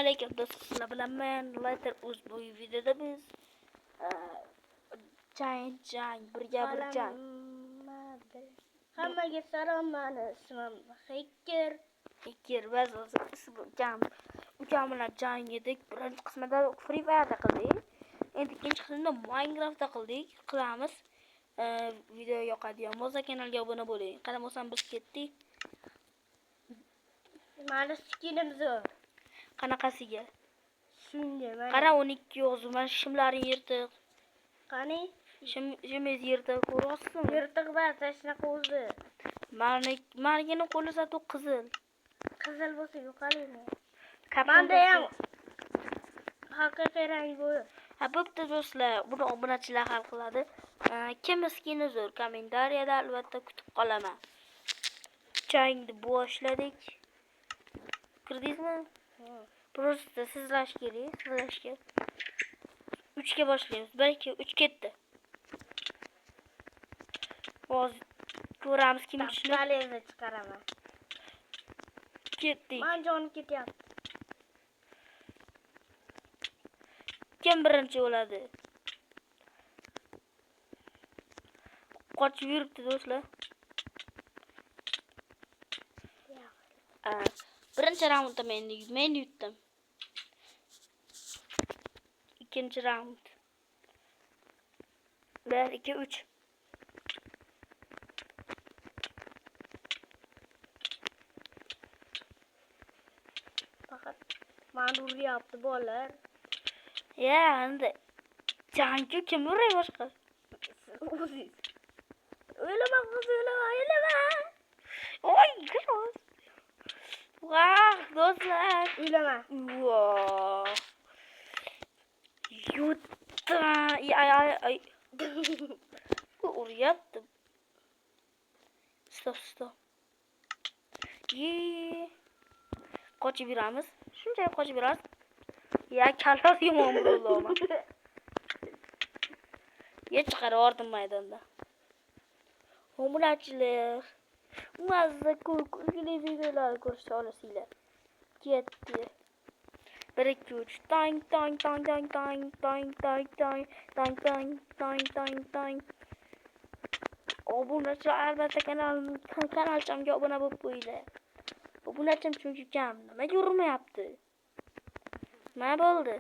alaykum do'stlar, sizlar bilan men Lighter o'z bu videoda biz jang birga bir jang. Hammaga salom, meni ismim Hikir biz jang ukam bilan jang edik. Birinchi qismida Free Fire'da qildik. Endi ikkinchi qismida Minecraft'da qilamiz. Video yoqadigan bo'lsa kanalga obuna bo'ling. Qaramasam biz ketdik. Meni skinim zo'r. Qanaqasiga? Shunday mana. Qara 12 yozuv, shimlaring yirtiq. Qani? Shimiz yirtiq, ko'rasizmi? Yirtiq bas, shunaqa o'zi. Margini qo'li sato qizil. Qizil bo'lsa yo'qolimi? Menda ham haqiqiy rang bu. Ha, bo'pti do'stlar, buni obunachilar hal qiladi. Kim skini zo'r, kommentariyada albatta kutib qolaman. Jangni boshladik. Kirdingizmi? Просто sizlash kerak, sizlashga. 3 ga boshlaymiz. 1 2 3 ketdi. Hozir ko'ramiz kim tushini. Talezni chiqaraman. Ketdik. Men jonim ketyapti. Kim birinchi bo'ladi? Qochib yuribdi do'stlar. Birinchi raundda men yutdim. İkinci round. 1 2 3. Fakat mağdur yaptı bolar. Ya endi jangga kim uray boshqa? O'zingiz. O'ylama, o'ylama. Oy, gross. Vah, do'stlar. O'ylama. Wow. Yutdi. Ay. Uryapti. Stop. Qochib yuramiz. Shuncha qochib yuramiz. Ya kallar yomon bo'ldi. Ye chiqarib yubordim maydonda. Obunachilar, mazza kulgili videolar ko'rishni olasizlar. Ketdi. 1 2 3 tang. Obunachilar albatta kanalimga obuna bo'lib qo'yinglar. Obunachim chunki kam. Nimaga urmayapti? Nima bo'ldi?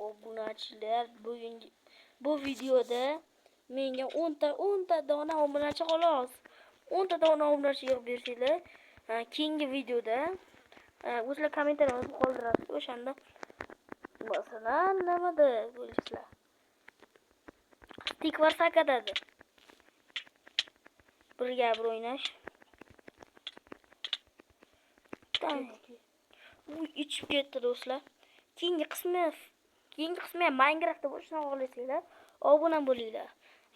Obunachilar, bu videoda menga 10 ta dona obunachi xolos. 10 ta dona obunachi yig'ib bersanglar, keyingi videoda o'zlar kommentariyani qoldirasiz. O'shanda masalan nimada bo'lisizlar. Tikvar sakadadi. Birga bir o'ynash. Bu ichib ketdi do'stlar. Keyingi qismi Minecraftda bo'lishni xohlasanglar, obuna bo'linglar.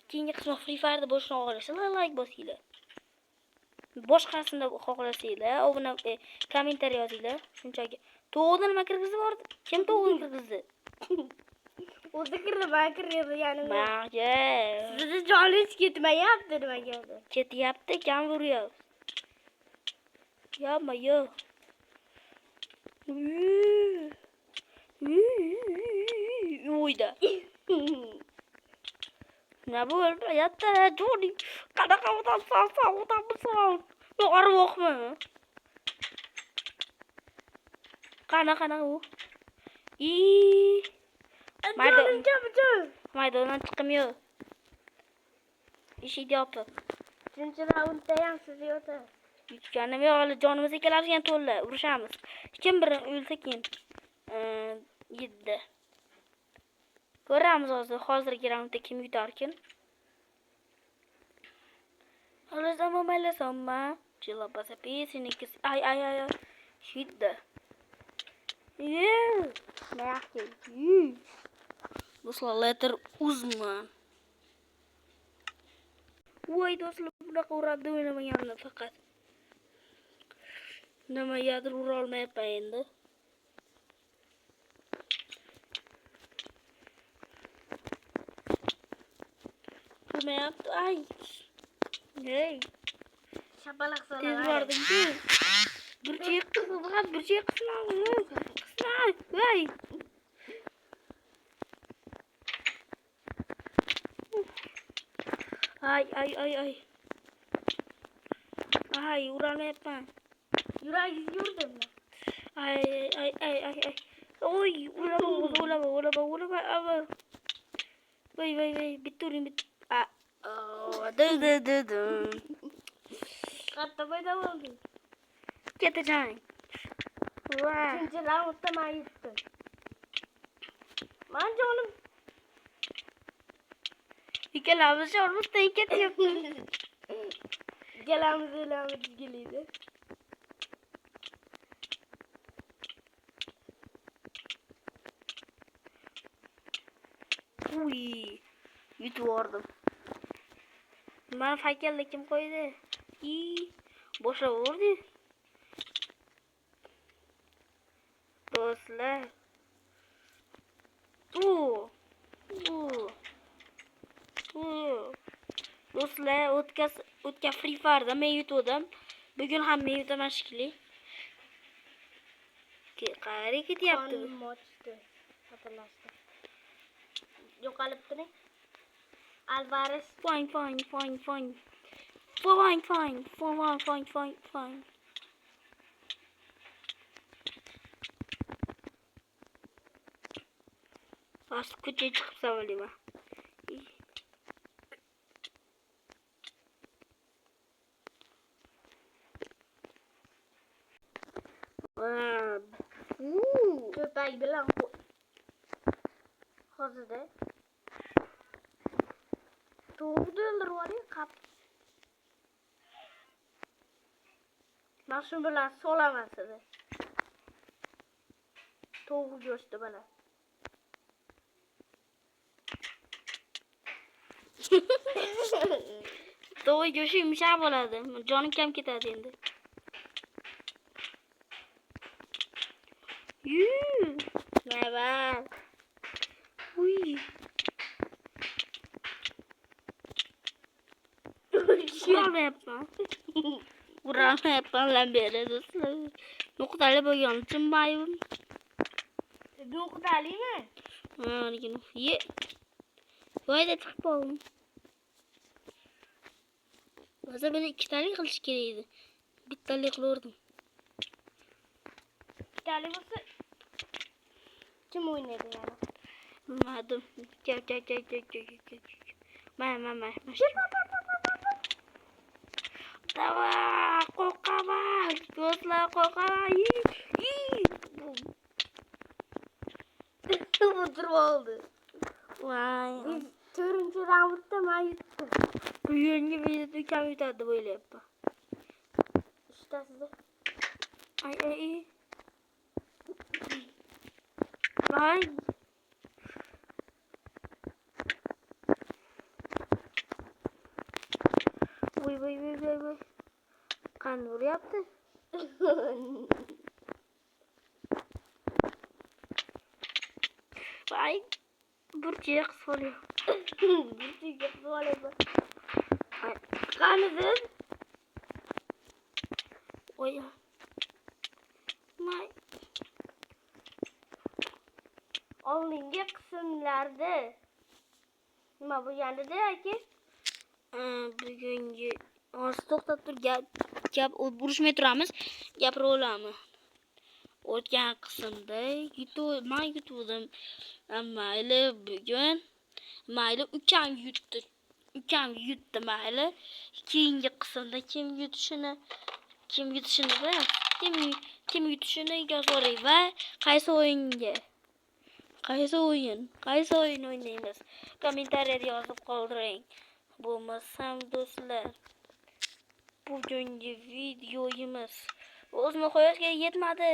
Keyingi qismi Free Fire'da bo'lishni xohlasanglar, like bosinglar. Boshqasini xohlasanglar, obuna kommentariy yozinglar. Shunchaki to'g'ri nima kirgizib bordi? Kim to'g'ri kirgizdi? O'zi kirdi, ya'ni. Ma'ga. Sizni joningiz ketmayapti nimaga? Ketyapti, kam uryapti. Yapma, yo'q. Uyda. Ne bo'ldi? Yatta Joni. Qanaqa odamsan? Yo'g'ariroqmi? Qanaqa u? Maydondan chiqim yo'q. Eshik yopiq. 3-raundda ham siz yo'qsiz. Yutganim yo'q, hali jonimiz ikkalamiz to'lla, urushamiz. Kim biri o'lsa keyin 7. Ko'ramiz hozirgi raundda kim yutarkin. Maylasam. Chila pasa pesiniki. Ay. Shidda. Mehki. Do'stlar, Lighter uzman. Voy do'stlar, bunaqa uradi o'ynamaganman faqat. Nimagadir ura olmayapman endi. Urmayapti. Ay. Hey. Şapalak sola. Tez vardım ki. Bir şey kızlar, bir şey kızlar. Kızlar, vay. Ay. Ay, uğrana yapma. Yüreği yüzdüm ben. Ay. Oy, ulama. Ama. Vay. Bit. Dı. Katlamaya devam edin. Keteceğim. Vay. Üçüncü roundda ben yuttum. Ben canım. İkelamız olmuş da iket yok. Gelemiz geliydi. Uy. Yutuvardım. Bana fakirle kim koydu? İyi. Boşa vurdu. Dostlar. Do'stlar, o'tgan Free Fire'da men yutdim. Bugun ham men yutaman shekilli. Qari ketyapti. Qonim ochdi. Hatırlaştı. Yo'qolib turing. Alvarez. Fine. Bas ko'chaga chiqib savalayman. Köpek bilan hozirda tovuqni o'ldirib yuboring qap. Men shu bilan solaman sizni. Tovuq go'shti bilan. To'y go'shti yumshoq bo'ladi. Jonim kam ketadi endi. Nava. Uy. Uğramayapman lan beri do'stlar. Nuqtali bo'lgan uchun mayum. Nuqtalimi? Ha, lekin ye. Voyda chiqib qoldim. Hozir buni ikkitalik qilish kerak edi. Bittalik qilaverdim. Ikkitalik bo'lsa kim o'ynaydi yani? Bilmadim. Mana. Давай, qo'rqaman. Do'stlar, qo'rqaman. O'tirib oldi. Voy. 4-raundda men yutdim. Bugungi videoda kam yutadi deb o'ylayapman. Ishtasizda. Ay. Voy. Voy. Qan uryapti. Voy. Burchiga qisib olyapman. Burchiga qisib olyapman. Qanidir? Voy. May. Oldingi qismlarda nima bo'lgandi aka? Bugungi hozir to'xtab tur, gap urushmay turamiz. Gapira olamiz. O'tgan qismda men yutdim. Mayli bugun mayli ukam yutdi mayli. Keyingi qismda kim yutishini bilamiz. Kim yutishini yozavering va qaysi o'yin o'ynaymiz kommentariyada yozib qoldiring. Bo'lmasam do'stlar, bugungi videoyimiz o'z nihoyasiga yetmadi.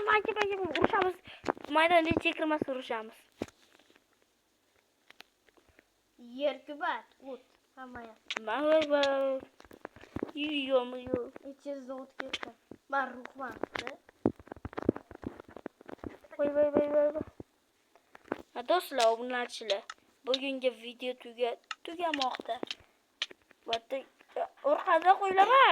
Mayga urushamiz. Maydonga chekirmasdan urushamiz. Yerkubat, o't, hamma. Yo'q. İçinizde o't ketdi. Men ruhman. Voy. Do'stlar, obunachilar, bugungi video tugamoqda. orqada qo'ylama.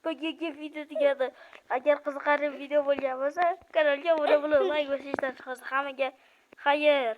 Bugungi video tugadi. Agar qiziqarli video bo'lgan bo'lsa, kanalga obuna bo'lib, like bosishdan chiqasiz. Hammaga xayr.